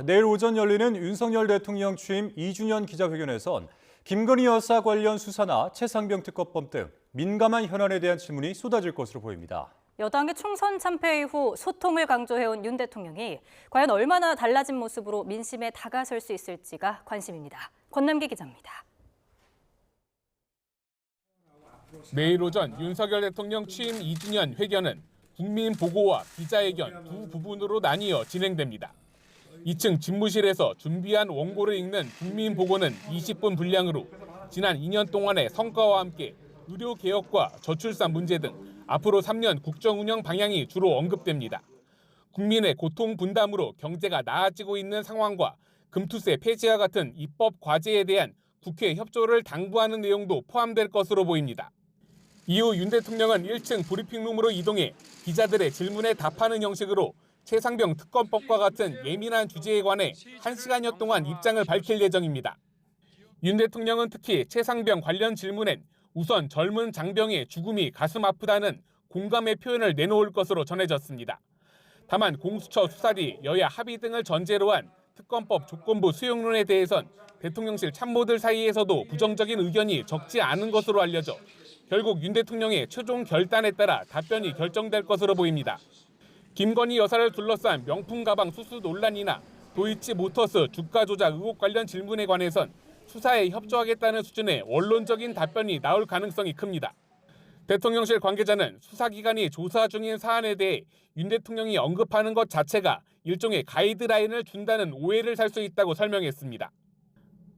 내일 오전 열리는 윤석열 대통령 취임 2주년 기자회견에선 김건희 여사 관련 수사나 최상병 특검법 등 민감한 현안에 대한 질문이 쏟아질 것으로 보입니다. 여당의 총선 참패 이후 소통을 강조해온 윤 대통령이 과연 얼마나 달라진 모습으로 민심에 다가설 수 있을지가 관심입니다. 권남기 기자입니다. 내일 오전 윤석열 대통령 취임 2주년 회견은 국민 보고와 기자회견 두 부분으로 나뉘어 진행됩니다. 2층 집무실에서 준비한 원고를 읽는 국민 보고는 20분 분량으로 지난 2년 동안의 성과와 함께 의료개혁과 저출산 문제 등 앞으로 3년 국정운영 방향이 주로 언급됩니다. 국민의 고통 분담으로 경제가 나아지고 있는 상황과 금투세 폐지와 같은 입법 과제에 대한 국회 협조를 당부하는 내용도 포함될 것으로 보입니다. 이후 윤 대통령은 1층 브리핑룸으로 이동해 기자들의 질문에 답하는 형식으로 최상병 특검법과 같은 예민한 주제에 관해 1시간여 동안 입장을 밝힐 예정입니다. 윤 대통령은 특히 최상병 관련 질문엔 우선 젊은 장병의 죽음이 가슴 아프다는 공감의 표현을 내놓을 것으로 전해졌습니다. 다만 공수처 수사 뒤 여야 합의 등을 전제로 한 특검법 조건부 수용론에 대해선 대통령실 참모들 사이에서도 부정적인 의견이 적지 않은 것으로 알려져 결국 윤 대통령의 최종 결단에 따라 답변이 결정될 것으로 보입니다. 김건희 여사를 둘러싼 명품 가방 수수 논란이나 도이치모터스 주가 조작 의혹 관련 질문에 관해선 수사에 협조하겠다는 수준의 원론적인 답변이 나올 가능성이 큽니다. 대통령실 관계자는 수사기관이 조사 중인 사안에 대해 윤 대통령이 언급하는 것 자체가 일종의 가이드라인을 준다는 오해를 살 수 있다고 설명했습니다.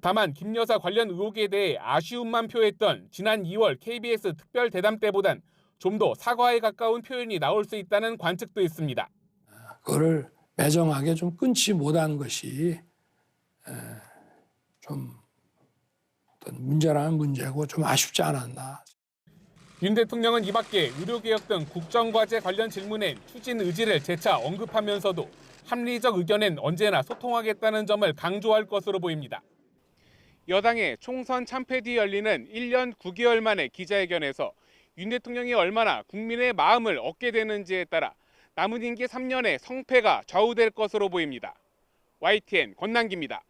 다만 김 여사 관련 의혹에 대해 아쉬움만 표했던 지난 2월 KBS 특별 대담 때보단 좀 더 사과에 가까운 표현이 나올 수 있다는 관측도 있습니다. 그거를 매정하게 좀 끊지 못한 것이 좀 어떤 문제라는 문제고 좀 아쉽지 않았나. 윤 대통령은 이 밖에 의료개혁 등 국정과제 관련 질문엔 추진 의지를 재차 언급하면서도 합리적 의견엔 언제나 소통하겠다는 점을 강조할 것으로 보입니다. 여당의 총선 참패 뒤 열리는 1년 9개월 만의 기자회견에서 윤 대통령이 얼마나 국민의 마음을 얻게 되는지에 따라 남은 임기 3년의 성패가 좌우될 것으로 보입니다. YTN 권남기입니다.